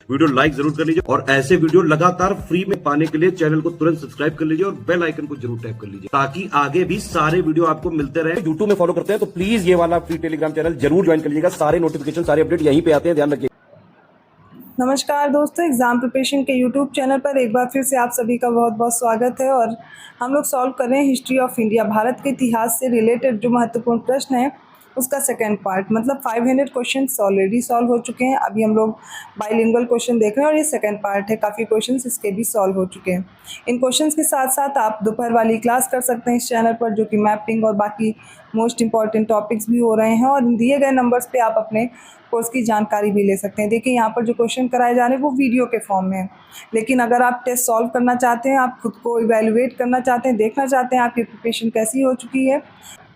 Video like जरूर कर लीजिए और ऐसे वीडियो लगातार फ्री में पाने के लिए चैनल को तुरंत सब्सक्राइब कर लीजिए और बेल आइकन को जरूर टैप कर लीजिए ताकि आगे भी सारे वीडियो आपको मिलते रहे। यूट्यूब में फॉलो करते हैं तो प्लीज ये वाला फ्री टेलीग्राम चैनल जरूर ज्वाइन कर लीजिएगा। सारे नोटिफिकेशन सारे अपडेट यहीं पे आते हैं, ध्यान रखिए। नमस्कार दोस्तों, एग्ज़ाम प्रिपरेशन के यूट्यूब चैनल पर एक बार फिर से आप सभी का बहुत बहुत स्वागत है। और हम लोग सॉल्व कर रहे हैं हिस्ट्री ऑफ इंडिया, भारत के इतिहास से रिलेटेड जो महत्वपूर्ण प्रश्न है उसका सेकंड पार्ट। मतलब 500 क्वेश्चन ऑलरेडी सॉल्व हो चुके हैं। अभी हम लोग बाइलिंगुअल क्वेश्चन देख रहे हैं और ये सेकंड पार्ट है। काफ़ी क्वेश्चंस इसके भी सॉल्व हो चुके हैं। इन क्वेश्चंस के साथ साथ आप दोपहर वाली क्लास कर सकते हैं इस चैनल पर, जो कि मैपिंग और बाकी मोस्ट इंपॉर्टेंट टॉपिक्स भी हो रहे हैं। और दिए गए नंबर्स पे आप अपने कोर्स की जानकारी भी ले सकते हैं। देखिए यहाँ पर जो क्वेश्चन कराए जा रहे हैं वो वीडियो के फॉर्म में है, लेकिन अगर आप टेस्ट सॉल्व करना चाहते हैं, आप खुद को इवैल्यूएट करना चाहते हैं, देखना चाहते हैं आपकी प्रिपरेशन कैसी हो चुकी है,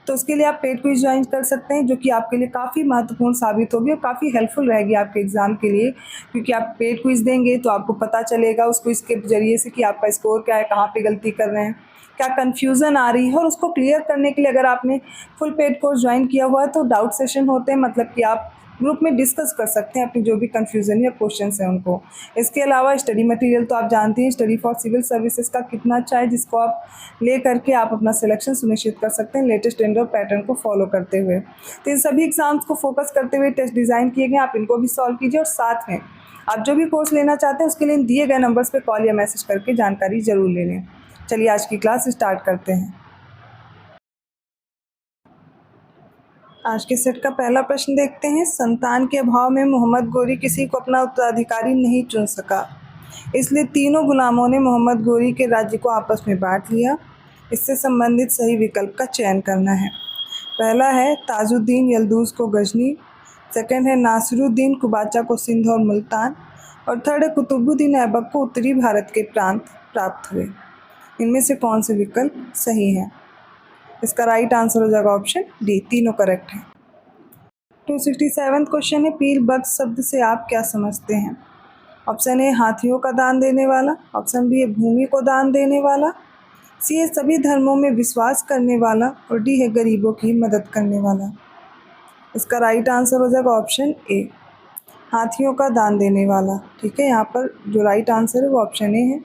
तो उसके लिए आप पेड क्विज ज्वाइन कर सकते हैं, जो कि आपके लिए काफ़ी महत्वपूर्ण साबित होगी और काफ़ी हेल्पफुल रहेगी आपके एग्ज़ाम के लिए। क्योंकि आप पेड क्विज देंगे तो आपको पता चलेगा उस क्विज के जरिए से कि आपका स्कोर क्या है, कहाँ पे गलती कर रहे हैं, क्या कन्फ्यूज़न आ रही है। और उसको क्लियर करने के लिए अगर आपने फुल पेड कोर्स ज्वाइन किया हुआ है तो डाउट सेशन होते हैं, मतलब कि आप ग्रुप में डिस्कस कर सकते हैं अपनी जो भी कन्फ्यूज़न या क्वेश्चंस हैं उनको। इसके अलावा स्टडी मटेरियल तो आप जानते हैं, स्टडी फॉर सिविल सर्विसेज का कितना अच्छा है, जिसको आप ले करके आप अपना सिलेक्शन सुनिश्चित कर सकते हैं लेटेस्ट टेंडर पैटर्न को फॉलो करते हुए। तो इन सभी एग्जाम्स को फोकस करते हुए टेस्ट डिज़ाइन किए गए, आप इनको भी सॉल्व कीजिए। और साथ में आप जो भी कोर्स लेना चाहते हैं उसके लिए दिए गए नंबर्स पर कॉल या मैसेज करके जानकारी ज़रूर ले लें। चलिए आज की क्लास स्टार्ट करते हैं। आज के सेट का पहला प्रश्न देखते हैं। संतान के अभाव में मोहम्मद गोरी किसी को अपना उत्तराधिकारी नहीं चुन सका, इसलिए तीनों गुलामों ने मोहम्मद गोरी के राज्य को आपस में बांट लिया। इससे संबंधित सही विकल्प का चयन करना है। पहला है ताजुद्दीन यल्दूज को गजनी, सेकंड है नासिरुद्दीन कुबाचा को सिंध और मुल्तान, और थर्ड है कुतुबुद्दीन ऐबक को उत्तरी भारत के प्रांत प्राप्त हुए। इनमें से कौन से विकल्प सही है? इसका राइट आंसर हो जाएगा ऑप्शन डी, तीनों करेक्ट है। 267 क्वेश्चन है, पील बख्श शब्द से आप क्या समझते हैं? ऑप्शन ए हाथियों का दान देने वाला, ऑप्शन बी है भूमि को दान देने वाला, सी है सभी धर्मों में विश्वास करने वाला, और डी है गरीबों की मदद करने वाला। इसका राइट आंसर हो जाएगा ऑप्शन ए, हाथियों का दान देने वाला। ठीक है, यहाँ पर जो राइट आंसर है वो ऑप्शन ए है।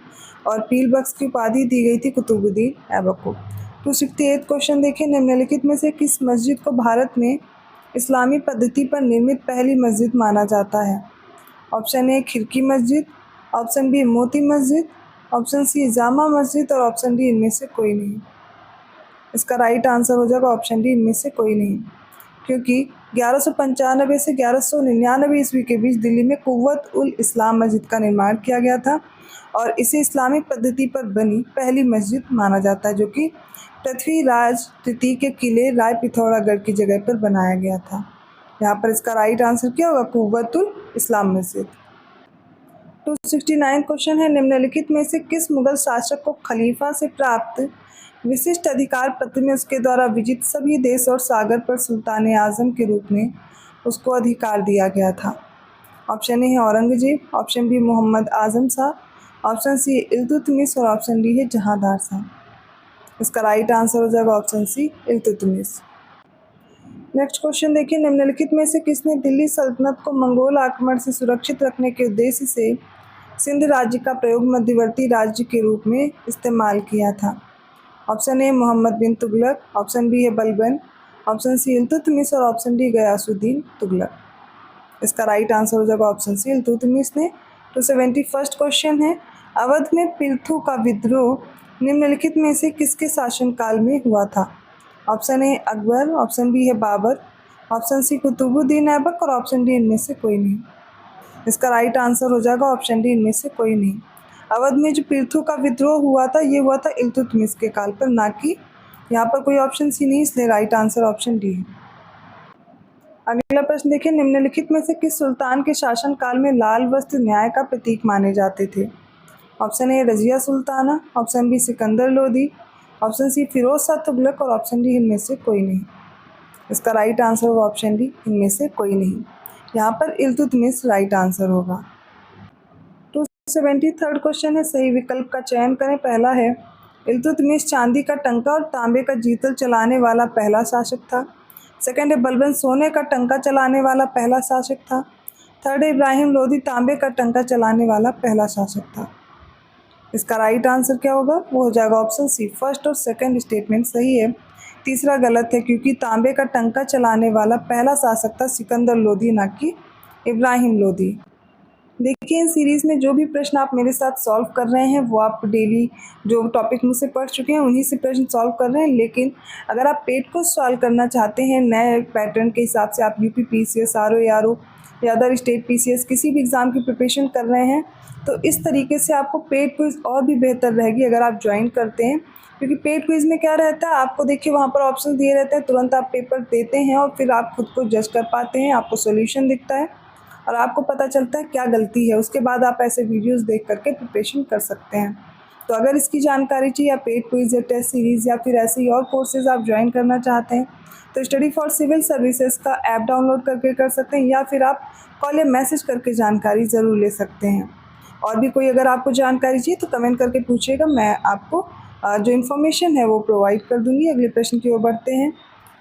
और पील बख्श की उपाधि दी गई थी कुतुबुद्दीन ऐबक को। 268 क्वेश्चन देखिए, निम्नलिखित में से किस मस्जिद को भारत में इस्लामी पद्धति पर निर्मित पहली मस्जिद माना जाता है? ऑप्शन ए खिड़की मस्जिद, option B Moti Masjid, option C Jama Masjid, और ऑप्शन डी इनमें से कोई नहीं। इसका राइट आंसर हो जाएगा ऑप्शन डी, इनमें से कोई नहीं। क्योंकि 1195 से 1199 ईस्वी के बीच दिल्ली में कुव्वत उल इस्लाम मस्जिद का निर्माण किया गया था और इसे इस्लामिक पद्धति पर बनी पहली मस्जिद माना जाता है, जो कि पृथ्वीराज तृतीय के किले राय पिथौरागढ़ की जगह पर बनाया गया था। यहाँ पर इसका राइट आंसर क्या होगा? कुव्वत उल इस्लाम मस्जिद। 269 क्वेश्चन है, निम्नलिखित में से किस मुगल शासक को खलीफा से प्राप्त विशिष्ट अधिकार पत्र में उसके द्वारा विजित सभी देश और सागर पर सुल्तान आजम के रूप में उसको अधिकार दिया गया था? ऑप्शन ए है Aurangzeb, option B Mohammad Azam Shah, option C Iltutmish, और ऑप्शन डी है जहांदार शाह। इसका राइट आंसर हो जाएगा option C, Iltutmish. Next question देखिए, निम्नलिखित में से किसने दिल्ली सल्तनत को मंगोल आक्रमण से सुरक्षित रखने के उद्देश्य से सिंध राज्य का प्रयोग मध्यवर्ती राज्य के रूप में इस्तेमाल किया था? Option A Mohammad bin Tughlaq, option B है बलबन, ऑप्शन सी इल्तुतमिश, और ऑप्शन डी गयासुद्दीन तुगलक। इसका राइट आंसर हो जाएगा ऑप्शन सी, इल्तुतमिश ने। 271 क्वेश्चन है, अवध में पिल्थू का विद्रोह निम्नलिखित में से किसके शासनकाल में हुआ था? Option A Akbar, option B है बाबर, ऑप्शन सी कुतुबुद्दीन ऐबक, और ऑप्शन डी इनमें से कोई नहीं। इसका राइट आंसर हो जाएगा ऑप्शन डी, इनमें से कोई नहीं। अवध में जो पिल्थू का विद्रोह हुआ था ये हुआ था इल्तुतमिश के काल पर, ना कि यहाँ पर कोई ऑप्शन सी नहीं, इसलिए राइट आंसर ऑप्शन डी है। अगला प्रश्न देखिए, निम्नलिखित में से किस सुल्तान के शासनकाल में लाल वस्त्र न्याय का प्रतीक माने जाते थे? Option A Razia Sultana, option B Sikandar Lodi, option C Firoz Shah Tughlaq, और ऑप्शन डी इनमें से कोई नहीं। इसका राइट आंसर होगा ऑप्शन डी, इनमें से कोई नहीं। यहाँ पर इल्तुतमिश राइट आंसर होगा। 273 क्वेश्चन है, सही विकल्प का चयन करें। पहला है इल्तुतमिश चांदी का टंका और तांबे का जीतल चलाने वाला पहला शासक था। सेकंड है बलबन सोने का टंका चलाने वाला पहला शासक था। थर्ड है इब्राहिम लोदी तांबे का टंका चलाने वाला पहला शासक था। इसका राइट आंसर क्या होगा? वो हो जाएगा ऑप्शन सी, फर्स्ट और सेकंड स्टेटमेंट सही है। तीसरा गलत है, क्योंकि तांबे का टंका चलाने वाला पहला शासक था सिकंदर लोदी, ना कि इब्राहिम लोदी। देखिए, इन सीरीज़ में जो भी प्रश्न आप मेरे साथ सॉल्व कर रहे हैं वो आप डेली जो टॉपिक मुझसे पढ़ चुके हैं उन्हीं से प्रश्न सॉल्व कर रहे हैं। लेकिन अगर आप पेट को सॉल्व करना चाहते हैं नए पैटर्न के हिसाब से, आप यूपी पीसीएस, आरओ या अदर स्टेट पीसीएस किसी भी एग्ज़ाम की प्रिपरेशन कर रहे हैं, तो इस तरीके से आपको पेट क्विज़ और भी बेहतर रहेगी अगर आप ज्वाइन करते हैं। क्योंकि पेट क्विज़ में क्या रहता है, आपको देखिए वहाँ पर ऑप्शन दिए रहते हैं, तुरंत आप पेपर देते हैं और फिर आप खुद को जज कर पाते हैं, आपको सॉल्यूशन दिखता है और आपको पता चलता है क्या गलती है। उसके बाद आप ऐसे वीडियोस देख करके प्रिपरेशन कर सकते हैं। तो अगर इसकी जानकारी चाहिए, या पेड क्विज या टेस्ट सीरीज़ या फिर ऐसे ही और कोर्सेज आप ज्वाइन करना चाहते हैं, तो स्टडी फॉर सिविल सर्विसेज का ऐप डाउनलोड करके कर सकते हैं, या फिर आप कॉल या मैसेज करके जानकारी ज़रूर ले सकते हैं। और भी कोई अगर आपको जानकारी चाहिए तो कमेंट करके पूछिएगा, मैं आपको जो इन्फॉर्मेशन है वो प्रोवाइड कर दूँगी। अगले प्रश्न की ओर बढ़ते हैं।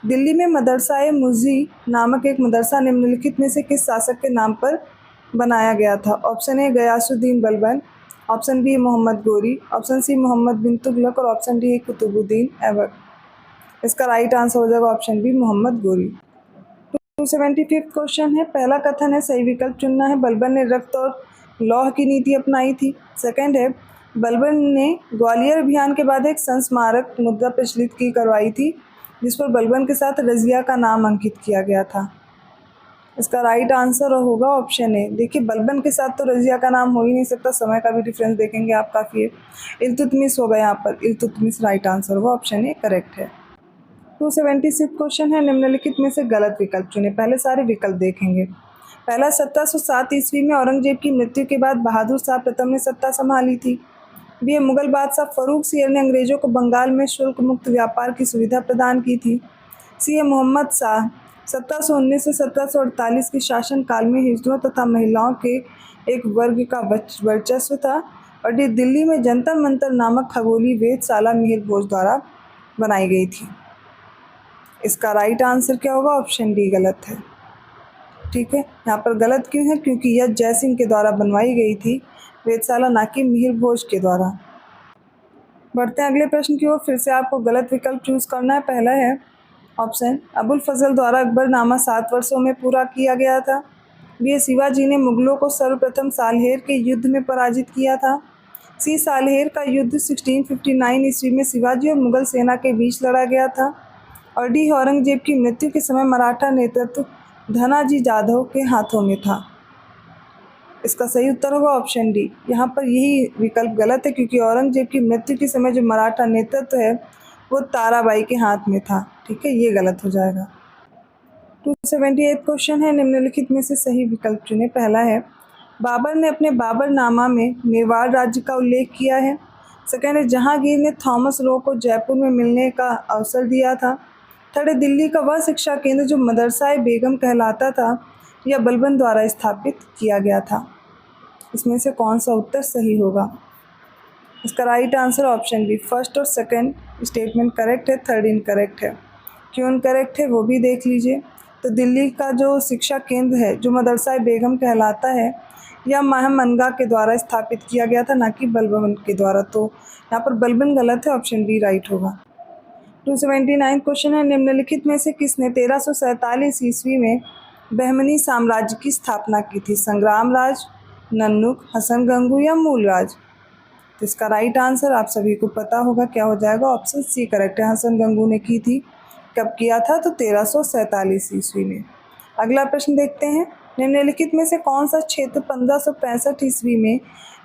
दिल्ली में मदरसा-ए-मुज़ी नामक एक मदरसा निम्नलिखित में से किस शासक के नाम पर बनाया गया था? Option A Ghiyasuddin Balban, option B Mohammad Ghori, option C Mohammad bin Tughlaq और ऑप्शन डी कुतुबुद्दीन ऐबक। इसका राइट आंसर हो जाएगा ऑप्शन बी मोहम्मद गोरी। 275 क्वेश्चन है। पहला कथन है सही विकल्प चुनना है। बलबन ने रक्त और लौह की नीति अपनाई थी। सेकंड है बलबन ने ग्वालियर अभियान के बाद एक संस्मारक मुद्रा प्रचलित की करवाई थी जिस पर बलबन के साथ रज़िया का नाम अंकित किया गया था। इसका राइट आंसर होगा ऑप्शन ए। देखिए, बलबन के साथ तो रज़िया का नाम हो ही नहीं सकता, समय का भी डिफरेंस देखेंगे आप काफ़ी है। इल्तुतमिश होगा यहाँ पर, इल्तुतमिश राइट आंसर होगा, ऑप्शन ए करेक्ट है। 276 क्वेश्चन है। निम्नलिखित में से गलत विकल्प चुने। पहले सारे विकल्प देखेंगे। पहला 1707 ईस्वी में औरंगजेब की मृत्यु के बाद बहादुर शाह प्रथम ने सत्ता संभाली थी। बी मुगल बादशाह फरूख सियर ने अंग्रेजों को बंगाल में शुल्क मुक्त व्यापार की सुविधा प्रदान की थी। सी मोहम्मद शाह 1719 से 1748 के शासनकाल में हिजड़ों तथा महिलाओं के एक वर्ग का वर्चस्व था। और डी दिल्ली में जंतर मंतर नामक खगोलीय वेधशाला मिहिर भोज द्वारा बनाई गई थी। इसका राइट आंसर क्या होगा? ऑप्शन डी गलत है। ठीक है, यहाँ पर गलत क्यों है? क्योंकि यह जयसिंह के द्वारा बनवाई गई थी वेधशाला, ना कि मिहिर भोज के द्वारा। बढ़ते हैं अगले प्रश्न की ओर। फिर से आपको गलत विकल्प चूज करना है। पहला है ऑप्शन अबुल फजल द्वारा अकबरनामा 7 वर्षों में पूरा किया गया था। बी शिवाजी ने मुगलों को सर्वप्रथम सालहेर के युद्ध में पराजित किया था। सी सालहेर का युद्ध 1659 ईस्वी में शिवाजी और मुगल सेना के बीच लड़ा गया था। और डी औरंगजेब की मृत्यु के समय मराठा नेतृत्व धनाजी जाधव के हाथों में था। इसका सही उत्तर होगा ऑप्शन डी। यहाँ पर यही विकल्प गलत है, क्योंकि औरंगजेब की मृत्यु के समय जो मराठा नेतृत्व है वो ताराबाई के हाथ में था। ठीक है, ये गलत हो जाएगा। 278 क्वेश्चन है। निम्नलिखित में से सही विकल्प चुने। पहला है बाबर ने अपने बाबरनामा में मेवाड़ राज्य का उल्लेख किया है। सेकंड है जहांगीर ने थॉमस रो को जयपुर में मिलने का अवसर दिया था। थर्ड है दिल्ली का वह शिक्षा केंद्र जो मदरसा बेगम कहलाता था यह बलबन द्वारा स्थापित किया गया था। इसमें से कौन सा उत्तर सही होगा? इसका right answer option B, first और सेकंड स्टेटमेंट करेक्ट है, थर्ड इनकरेक्ट है। क्यों इनकरेक्ट है वो भी देख लीजिए। तो दिल्ली का जो शिक्षा केंद्र है जो मदरसा बेगम कहलाता है यह महमनगा के द्वारा स्थापित किया गया था, ना कि बलबन के द्वारा। तो यहाँ पर बलबन गलत है, ऑप्शन बी राइट होगा। 279 क्वेश्चन है। निम्नलिखित में से किसने 1347 ईस्वी में बहमनी साम्राज्य की स्थापना की थी? संग्राम राज, नन्नुक, हसन गंगू या मूलराज? तो इसका राइट आंसर आप सभी को पता होगा, क्या हो जाएगा? ऑप्शन सी करेक्ट है, हसन गंगू ने की थी। कब किया था? तो 1347 ईस्वी में। अगला प्रश्न देखते हैं। निम्नलिखित में से कौन सा क्षेत्र 1565 ईस्वी में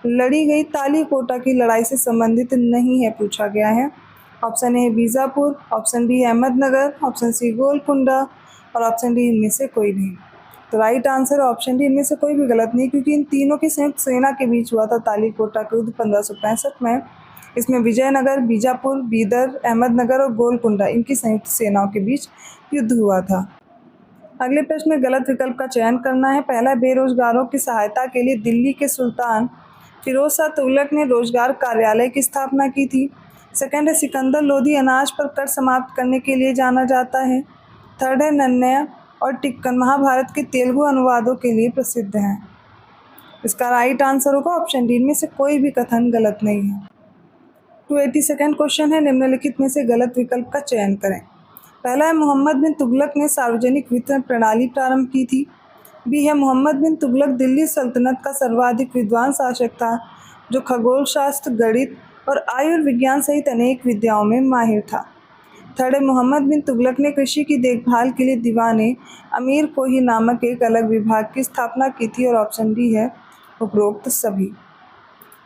लड़ी गई तालीकोटा की लड़ाई से संबंधित नहीं है, पूछा गया है। Option A Bijapur, option B Ahmednagar, option C Golconda और ऑप्शन डी इनमें से कोई नहीं। तो राइट आंसर ऑप्शन डी, इनमें से कोई भी गलत नहीं, क्योंकि इन तीनों की संयुक्त सेना के बीच हुआ था तालीकोटा का युद्ध 1565 में। इसमें विजयनगर, बीजापुर, बीदर, अहमदनगर और गोलकुंडा इनकी संयुक्त सेनाओं के बीच युद्ध हुआ था। अगले प्रश्न में गलत विकल्प का चयन करना है। पहला, बेरोजगारों की सहायता के लिए दिल्ली के सुल्तान फिरोज शाह तुगलक ने रोजगार कार्यालय की स्थापना की थी। सेकंड है सिकंदर लोदी अनाज पर कर समाप्त करने के लिए जाना जाता है। थर्ड है नन्या और टिक्कन महाभारत के तेलुगु अनुवादों के लिए प्रसिद्ध हैं। इसका राइट आंसर होगा ऑप्शन डी, इनमें से कोई भी कथन गलत नहीं है। 282nd क्वेश्चन है, निम्नलिखित में से गलत विकल्प का चयन करें। पहला है मोहम्मद बिन तुगलक ने सार्वजनिक वितरण प्रणाली प्रारंभ की थी। बी है मोहम्मद बिन तुगलक दिल्ली सल्तनत का सर्वाधिक विद्वान शासक था जो खगोल शास्त्र, गणित और आयुर्विज्ञान सहित अनेक विद्याओं में माहिर था। थर्ड है मोहम्मद बिन तुगलक ने कृषि की देखभाल के लिए दीवाने अमीर कोही नामक एक अलग विभाग की स्थापना की थी। और ऑप्शन डी है उपरोक्त सभी।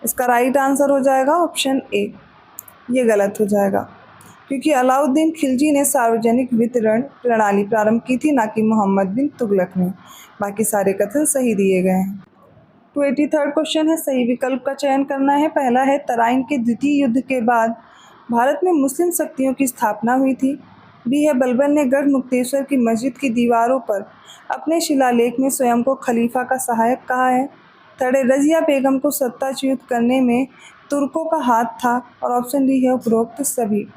इसका राइट आंसर हो जाएगा ऑप्शन ए, ये गलत हो जाएगा क्योंकि अलाउद्दीन खिलजी ने सार्वजनिक वितरण प्रणाली प्रारंभ की थी, ना कि मोहम्मद बिन तुगलक ने। बाकी सारे कथन सही दिए गए हैं। 283rd क्वेश्चन है, सही विकल्प का चयन करना है। पहला है तराइन के द्वितीय युद्ध के बाद भारत में मुस्लिम शक्तियों की स्थापना हुई थी। बी है बलबन ने गढ़ मुक्तेश्वर की मस्जिद की दीवारों पर अपने शिलालेख में स्वयं को खलीफा का सहायक कहा है। थर्ड है रजिया बेगम को सत्ताच्युत करने में तुर्कों का हाथ था। और ऑप्शन डी है उपरोक्त सभी।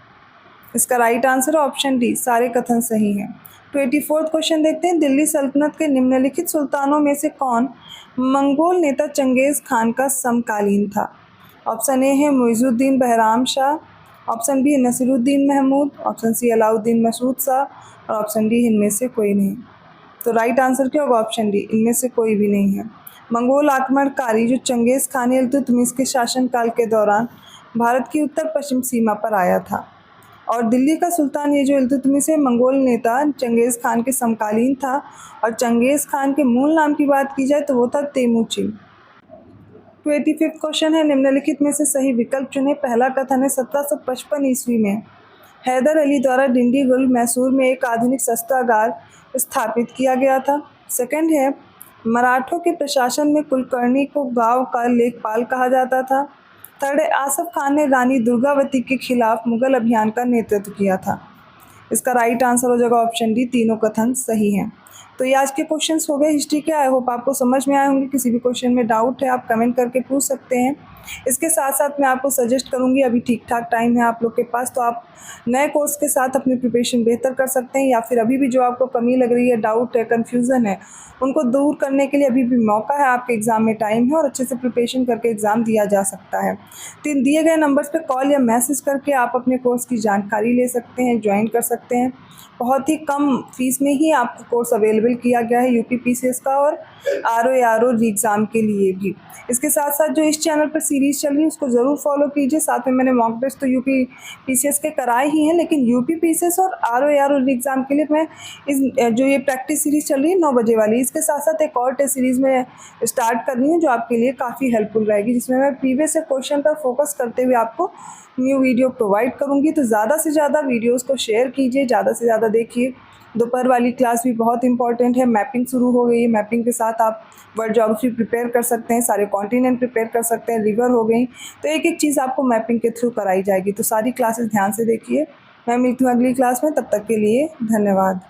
इसका राइट आंसर ऑप्शन डी, सारे कथन सही हैं। 284th क्वेश्चन देखते हैं, दिल्ली सल्तनत के निम्नलिखित सुल्तानों में से कौन मंगोल नेता चंगेज़ खान का समकालीन था। ऑप्शन ए है Muizuddin Bahram Shah, option B Nasiruddin Mahmud, option C Alauddin Masud Shah और ऑप्शन डी इनमें से कोई नहीं। तो राइट आंसर क्या होगा ऑप्शन डी, इनमें से कोई भी नहीं है। मंगोल आक्रमणकारी जो चंगेज़ खान इल्तुतमिश के शासनकाल के दौरान भारत की उत्तर पश्चिम सीमा पर आया था। और दिल्ली का सुल्तान ये जो इल्तुतमिश है मंगोल नेता चंगेज़ खान के समकालीन था। और चंगेज़ खान के मूल नाम की बात की जाए तो वो था तेमुचिन। 285th क्वेश्चन है, निम्नलिखित में से सही विकल्प चुने। पहला कथन है 1755 ईस्वी में हैदर अली द्वारा डिंडीगुल मैसूर में एक आधुनिक शस्त्रागार स्थापित किया गया था। सेकंड है मराठों के प्रशासन में कुलकर्णी को गांव का लेखपाल कहा जाता था। थर्ड है आसफ खान ने रानी दुर्गावती के खिलाफ मुगल अभियान का नेतृत्व किया था। इसका राइट आंसर हो जाएगा ऑप्शन डी, तीनों कथन सही हैं। तो ये आज के क्वेश्चंस हो गए हिस्ट्री के। आई होप आपको समझ में आए होंगे। किसी भी क्वेश्चन में डाउट है आप कमेंट करके पूछ सकते हैं। इसके साथ साथ मैं आपको सजेस्ट करूंगी, अभी ठीक ठाक टाइम है आप लोग के पास, तो आप नए कोर्स के साथ अपनी प्रिपरेशन बेहतर कर सकते हैं। या फिर अभी भी जो आपको कमी लग रही है, डाउट है, कन्फ्यूज़न है, उनको दूर करने के लिए अभी भी मौका है। आपके एग्ज़ाम में टाइम है और अच्छे से प्रिपरेशन करके एग्ज़ाम दिया जा सकता है। तो इन दिए गए नंबर्स पे कॉल या मैसेज करके आप अपने कोर्स की जानकारी ले सकते हैं, ज्वाइन कर सकते हैं। बहुत ही कम फीस में ही आपको कोर्स अवेलेबल किया गया है यूपी पीसीएस का और आरओ एग्ज़ाम के लिए भी। इसके साथ साथ जो इस चैनल पर सीरीज़ चल रही है उसको ज़रूर फॉलो कीजिए। साथ में मैंने मॉक टेस्ट तो यूपी पीसीएस के कराए ही हैं, लेकिन यूपी पीसीएस और आरओ एग्ज़ाम के लिए मैं इस जो ये प्रैक्टिस सीरीज़ चल रही है 9 बजे वाली, इसके साथ साथ एक और टेस्ट सीरीज़ में स्टार्ट कर रही हूँ जो आपके लिए काफ़ी हेल्पफुल रहेगी, जिसमें मैं प्रीवियस क्वेश्चन पर फोकस करते हुए आपको न्यू वीडियो प्रोवाइड करूँगी। तो ज़्यादा से ज़्यादा वीडियोज़ को शेयर कीजिए, ज़्यादा से ज़्यादा देखिए। दोपहर वाली क्लास भी बहुत इंपॉर्टेंट है। मैपिंग शुरू हो गई है, मैपिंग के साथ आप वर्ल्ड ज्योग्राफी प्रिपेयर कर सकते हैं, सारे कॉन्टिनेंट प्रिपेयर कर सकते हैं, रिवर हो गई, तो एक एक चीज़ आपको मैपिंग के थ्रू कराई जाएगी। तो सारी क्लासेस ध्यान से देखिए। मैं मिलती हूँ अगली क्लास में, तब तक के लिए धन्यवाद।